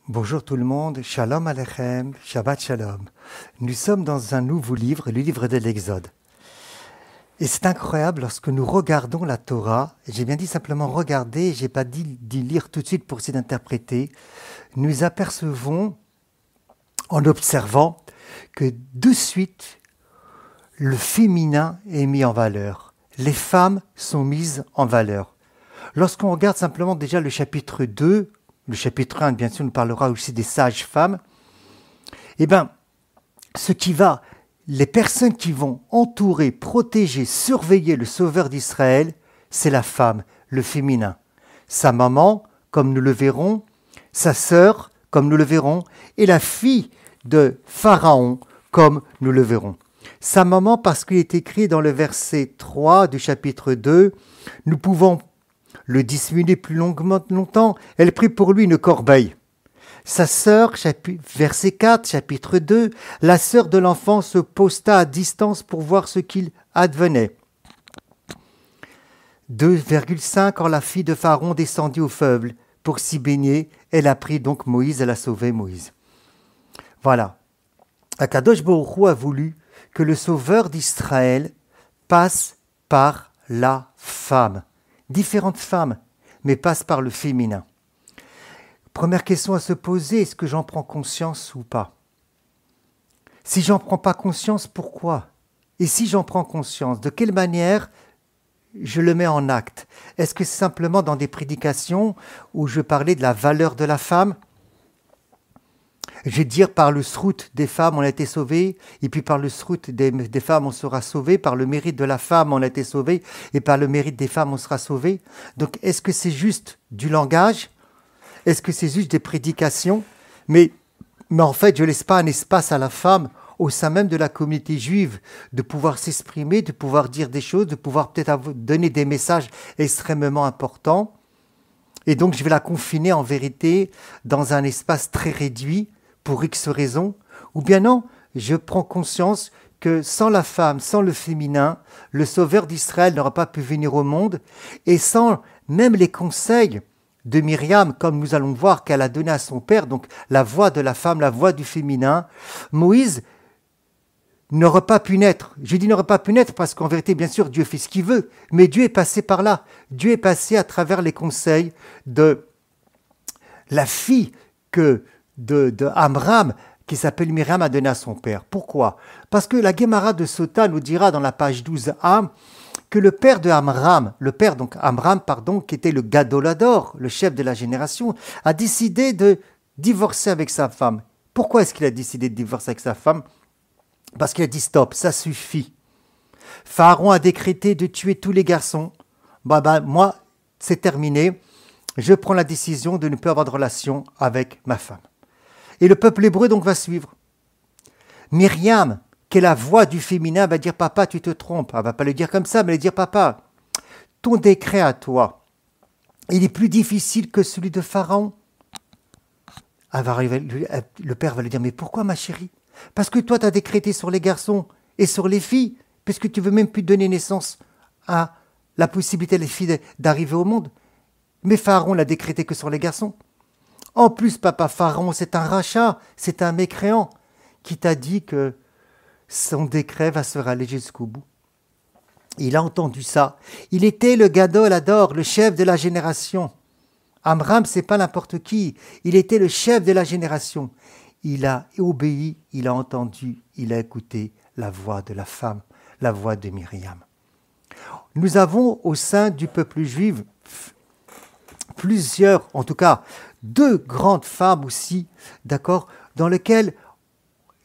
Bonjour tout le monde, Shalom Aleichem, Shabbat Shalom. Nous sommes dans un nouveau livre, le livre de l'Exode. Et c'est incroyable lorsque nous regardons la Torah, j'ai bien dit simplement regarder, j'ai pas dit d'y lire tout de suite pour essayer d'interpréter, nous apercevons en observant que de suite le féminin est mis en valeur. Les femmes sont mises en valeur. Lorsqu'on regarde simplement déjà le chapitre 2, le chapitre 1, bien sûr, nous parlera aussi des sages femmes. Eh bien, les personnes qui vont entourer, protéger, surveiller le Sauveur d'Israël, c'est la femme, le féminin. Sa maman, comme nous le verrons, sa sœur, comme nous le verrons, et la fille de Pharaon, comme nous le verrons. Sa maman, parce qu'il est écrit dans le verset 3 du chapitre 2, nous pouvons le dissimuler plus longtemps, elle prit pour lui une corbeille. Sa sœur, verset 4, chapitre 2, la sœur de l'enfant se posta à distance pour voir ce qu'il advenait. 2,5, quand la fille de Pharaon descendit au fleuve pour s'y baigner, elle a pris donc Moïse, elle a sauvé Moïse. Voilà. Akadosh Baruch Hu a voulu que le sauveur d'Israël passe par la femme. Différentes femmes, mais passent par le féminin. Première question à se poser, est-ce que j'en prends conscience ou pas? Si j'en prends pas conscience, pourquoi? Et si j'en prends conscience, de quelle manière je le mets en acte? Est-ce que c'est simplement dans des prédications où je parlais de la valeur de la femme? Je vais dire par le srout des femmes on a été sauvés, et puis par le srout des femmes on sera sauvé, par le mérite de la femme on a été sauvé, et par le mérite des femmes on sera sauvé. Donc est-ce que c'est juste du langage? Est-ce que c'est juste des prédications? Mais en fait je ne laisse pas un espace à la femme au sein même de la communauté juive de pouvoir s'exprimer, de pouvoir dire des choses, de pouvoir peut-être donner des messages extrêmement importants. Et donc je vais la confiner en vérité dans un espace très réduit, pour X raisons, ou bien non, je prends conscience que sans la femme, sans le féminin, le Sauveur d'Israël n'aura pas pu venir au monde, et sans même les conseils de Myriam, comme nous allons voir qu'elle a donné à son père, donc la voix de la femme, la voix du féminin, Moïse n'aurait pas pu naître. Je dis n'aurait pas pu naître parce qu'en vérité, bien sûr, Dieu fait ce qu'il veut, mais Dieu est passé par là. Dieu est passé à travers les conseils de la fille de Amram, qui s'appelle Myriam, a donné à son père. Pourquoi? Parce que la Gemara de Sota nous dira dans la page 12a que le père de Amram, qui était le Gadolador, le chef de la génération, a décidé de divorcer avec sa femme. Pourquoi est-ce qu'il a décidé de divorcer avec sa femme? Parce qu'il a dit stop, ça suffit. Pharaon a décrété de tuer tous les garçons. Moi, c'est terminé. Je prends la décision de ne plus avoir de relation avec ma femme. Et le peuple hébreu donc va suivre. Myriam, qui est la voix du féminin, va dire « Papa, tu te trompes ». Elle ne va pas le dire comme ça, mais elle va dire « Papa, ton décret à toi, il est plus difficile que celui de Pharaon ». Le père va lui dire « Mais pourquoi, ma chérie? Parce que toi, tu as décrété sur les garçons et sur les filles, puisque tu ne veux même plus donner naissance à la possibilité des filles d'arriver au monde. Mais Pharaon l'a décrété que sur les garçons. En plus, papa, Pharaon, c'est un rachat, c'est un mécréant qui t'a dit que son décret va se rallier jusqu'au bout. » Il a entendu ça. Il était le Gadolador, le chef de la génération. Amram, c'est pas n'importe qui. Il était le chef de la génération. Il a obéi, il a entendu, il a écouté la voix de la femme, la voix de Myriam. Nous avons au sein du peuple juif plusieurs, en tout cas, deux grandes femmes aussi, d'accord, dans lesquelles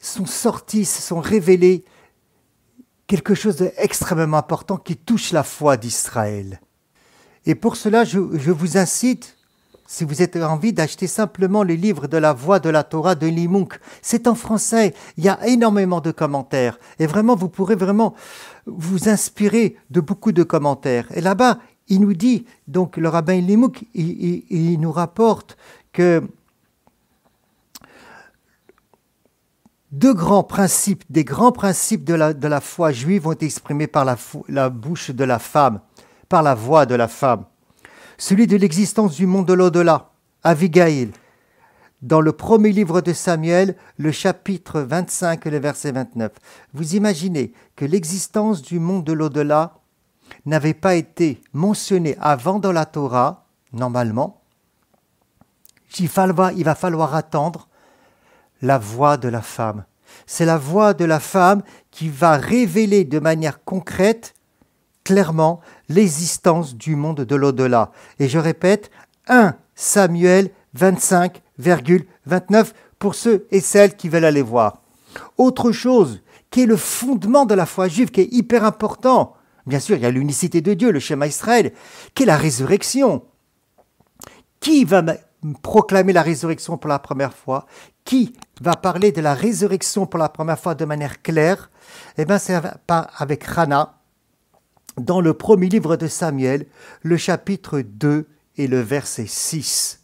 se sont révélées quelque chose d'extrêmement important qui touche la foi d'Israël. Et pour cela, je vous incite, si vous avez envie, d'acheter simplement le livre de la voix de la Torah de Limunk. C'est en français, il y a énormément de commentaires. Et vraiment, vous pourrez vraiment vous inspirer de beaucoup de commentaires. Et là-bas, il nous dit, donc le rabbin Limuk, il nous rapporte que des grands principes de la foi juive ont été exprimés par la bouche de la femme, par la voix de la femme. Celui de l'existence du monde de l'au-delà, Abigail, dans le premier livre de Samuel, le chapitre 25 et le verset 29. Vous imaginez que l'existence du monde de l'au-delà n'avait pas été mentionnée avant dans la Torah, normalement. Il va falloir attendre la voix de la femme. C'est la voix de la femme qui va révéler de manière concrète, clairement, l'existence du monde de l'au-delà. Et je répète, 1 Samuel 25,29 pour ceux et celles qui veulent aller voir. Autre chose qui est le fondement de la foi juive, qui est hyper important, bien sûr, il y a l'unicité de Dieu, le schéma Israël, qui est la résurrection. Qui va proclamer la résurrection pour la première fois? Qui va parler de la résurrection pour la première fois de manière claire? Eh bien, c'est avec Hannah, dans le premier livre de Samuel, le chapitre 2 et le verset 6.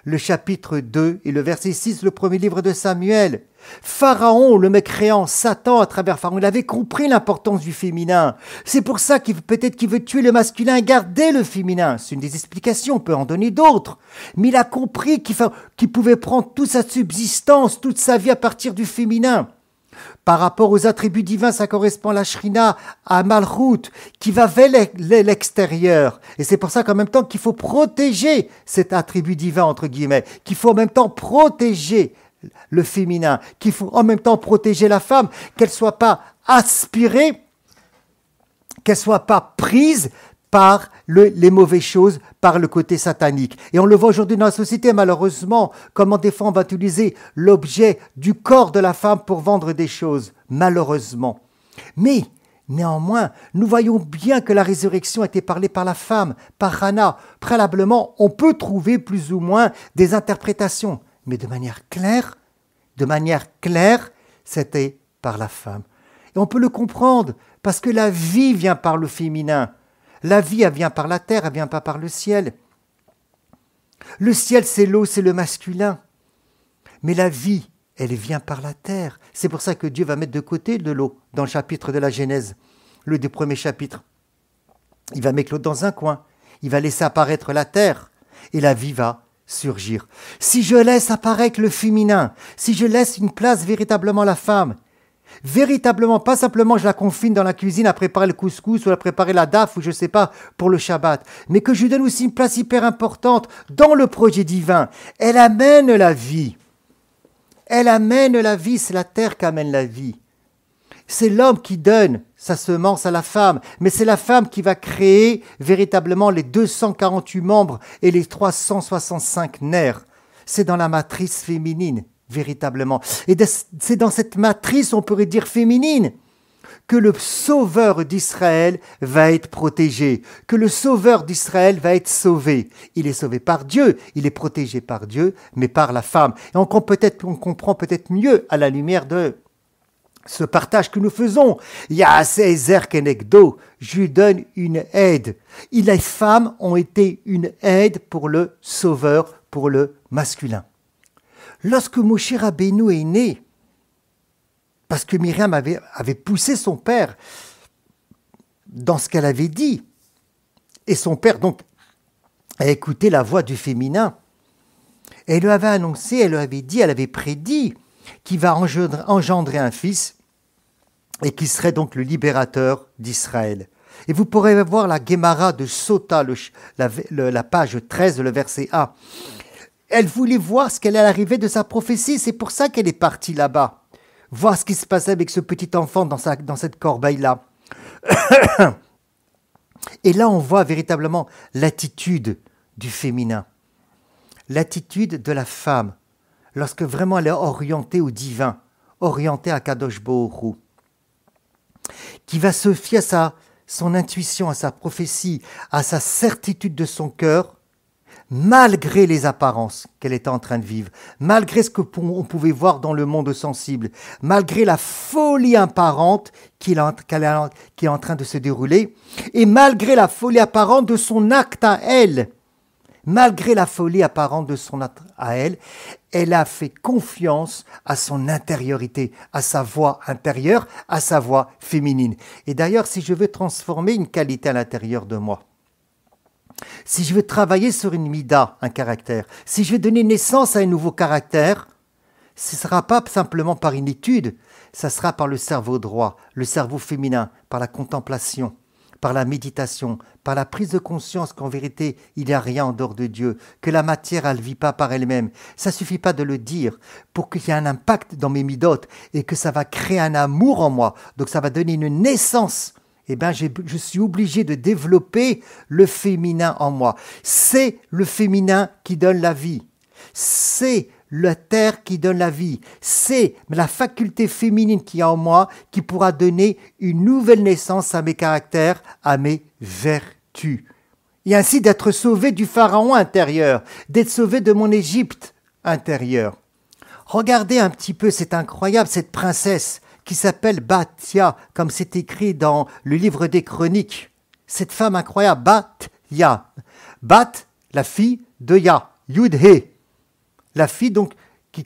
Le chapitre 2 et le verset 6, le premier livre de Samuel. Pharaon, le mécréant, Satan, à travers Pharaon, il avait compris l'importance du féminin. C'est pour ça peut-être qu'il veut tuer le masculin et garder le féminin. C'est une des explications, on peut en donner d'autres. Mais il a compris qu'il pouvait prendre toute sa subsistance, toute sa vie à partir du féminin. Par rapport aux attributs divins, ça correspond à la Shrina, à Malchut, qui va vers l'extérieur. Et c'est pour ça qu'en même temps qu'il faut protéger cet attribut divin, entre guillemets, qu'il faut en même temps protéger le féminin, qu'il faut en même temps protéger la femme, qu'elle ne soit pas aspirée, qu'elle ne soit pas prise par les mauvaises choses, par le côté satanique. Et on le voit aujourd'hui dans la société, malheureusement, comment des fois on va utiliser l'objet du corps de la femme pour vendre des choses, malheureusement. Mais, néanmoins, nous voyons bien que la résurrection a été parlée par la femme, par Hannah. Préalablement, on peut trouver plus ou moins des interprétations, mais de manière claire, c'était par la femme. Et on peut le comprendre, parce que la vie vient par le féminin. La vie, elle vient par la terre, elle vient pas par le ciel. Le ciel, c'est l'eau, c'est le masculin. Mais la vie, elle vient par la terre. C'est pour ça que Dieu va mettre de côté de l'eau dans le chapitre de la Genèse, le des premiers chapitres. Il va mettre l'eau dans un coin. Il va laisser apparaître la terre et la vie va surgir. Si je laisse apparaître le féminin, si je laisse une place véritablement à la femme, véritablement, pas simplement je la confine dans la cuisine à préparer le couscous ou à préparer la daf ou je sais pas pour le Shabbat, mais que je lui donne aussi une place hyper importante dans le projet divin. Elle amène la vie. Elle amène la vie, c'est la terre qui amène la vie. C'est l'homme qui donne sa semence à la femme, mais c'est la femme qui va créer véritablement les 248 membres et les 365 nerfs. C'est dans la matrice féminine. Véritablement. Et c'est dans cette matrice, on pourrait dire féminine, que le sauveur d'Israël va être protégé, que le sauveur d'Israël va être sauvé. Il est sauvé par Dieu, il est protégé par Dieu, mais par la femme. Et on comprend peut-être mieux à la lumière de ce partage que nous faisons. Ya'aser kenegdo, je lui donne une aide. Les femmes ont été une aide pour le sauveur, pour le masculin. Lorsque Moshe Rabbeinu est né, parce que Myriam avait poussé son père dans ce qu'elle avait dit, et son père donc a écouté la voix du féminin, elle lui avait annoncé, elle lui avait dit, elle avait prédit qu'il va engendrer un fils et qui serait donc le libérateur d'Israël. Et vous pourrez voir la Gemara de Sota, la page 13, le verset 1. Elle voulait voir ce qu'elle allait arriver de sa prophétie. C'est pour ça qu'elle est partie là-bas. Voir ce qui se passait avec ce petit enfant dans cette corbeille-là. Et là, on voit véritablement l'attitude du féminin. L'attitude de la femme. Lorsque vraiment elle est orientée au divin. Orientée à Kadosh Baruch Hu. Qui va se fier à son intuition, à sa prophétie, à sa certitude de son cœur, malgré les apparences qu'elle était en train de vivre, malgré ce qu'on pouvait voir dans le monde sensible, malgré la folie apparente qui est en train de se dérouler, et malgré la folie apparente de son acte à elle, elle a fait confiance à son intériorité, à sa voix intérieure, à sa voix féminine. Et d'ailleurs, si je veux transformer une qualité à l'intérieur de moi, Si je veux travailler sur une mida, un caractère, si je veux donner naissance à un nouveau caractère, ce ne sera pas simplement par une étude, ça sera par le cerveau droit, le cerveau féminin, par la contemplation, par la méditation, par la prise de conscience qu'en vérité, il n'y a rien en dehors de Dieu, que la matière, elle ne vit pas par elle-même. Ça ne suffit pas de le dire pour qu'il y ait un impact dans mes midotes et que ça va créer un amour en moi. Donc ça va donner une naissance. Eh bien, je suis obligé de développer le féminin en moi. C'est le féminin qui donne la vie. C'est la terre qui donne la vie. C'est la faculté féminine qui est en moi qui pourra donner une nouvelle naissance à mes caractères, à mes vertus. Et ainsi d'être sauvé du pharaon intérieur, d'être sauvé de mon Égypte intérieure. Regardez un petit peu, c'est incroyable, cette princesse qui s'appelle Bathia, comme c'est écrit dans le livre des Chroniques. Cette femme incroyable, Bathia. Bath, la fille de Ya, Yud-He. La fille donc qui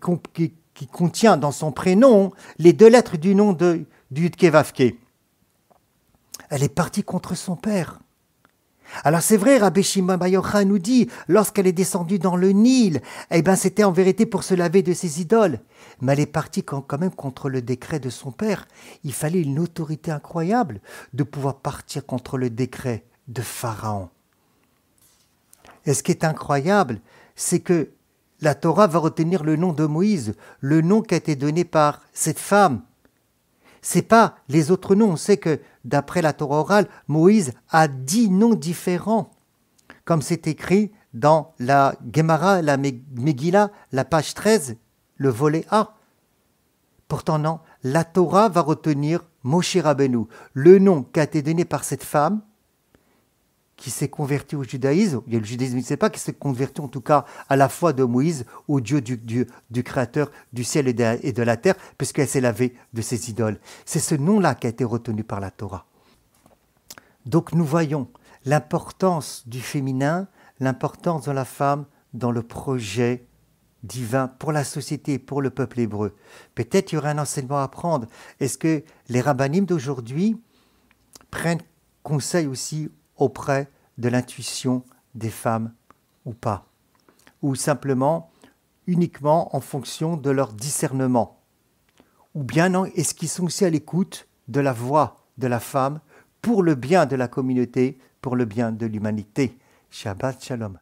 contient dans son prénom les 2 lettres du nom du Yud-Ke-Vav-Ke. Elle est partie contre son père. Alors c'est vrai, Rabbi Shimon Bar Yochai nous dit, lorsqu'elle est descendue dans le Nil, eh ben c'était en vérité pour se laver de ses idoles. Mais elle est partie quand même contre le décret de son père. Il fallait une autorité incroyable de pouvoir partir contre le décret de Pharaon. Et ce qui est incroyable, c'est que la Torah va retenir le nom de Moïse, le nom qui a été donné par cette femme. C'est pas les autres noms. On sait que d'après la Torah orale, Moïse a 10 noms différents, comme c'est écrit dans la Gemara, la Megillah, la page 13, le volet A. Pourtant non, la Torah va retenir Moshe Rabbeinu, le nom qui a été donné par cette femme, qui s'est converti au judaïsme. Il y a le judaïsme, il ne sait pas, qui s'est converti en tout cas à la foi de Moïse, au Dieu du Créateur du ciel et de la terre, puisqu'elle s'est lavée de ses idoles. C'est ce nom-là qui a été retenu par la Torah. Donc nous voyons l'importance du féminin, l'importance de la femme dans le projet divin pour la société, pour le peuple hébreu. Peut-être il y aura un enseignement à prendre. Est-ce que les rabbinim d'aujourd'hui prennent conseil aussi auprès de l'intuition des femmes ou pas, ou simplement uniquement en fonction de leur discernement, ou bien non, est-ce qu'ils sont aussi à l'écoute de la voix de la femme pour le bien de la communauté, pour le bien de l'humanité. Shabbat Shalom.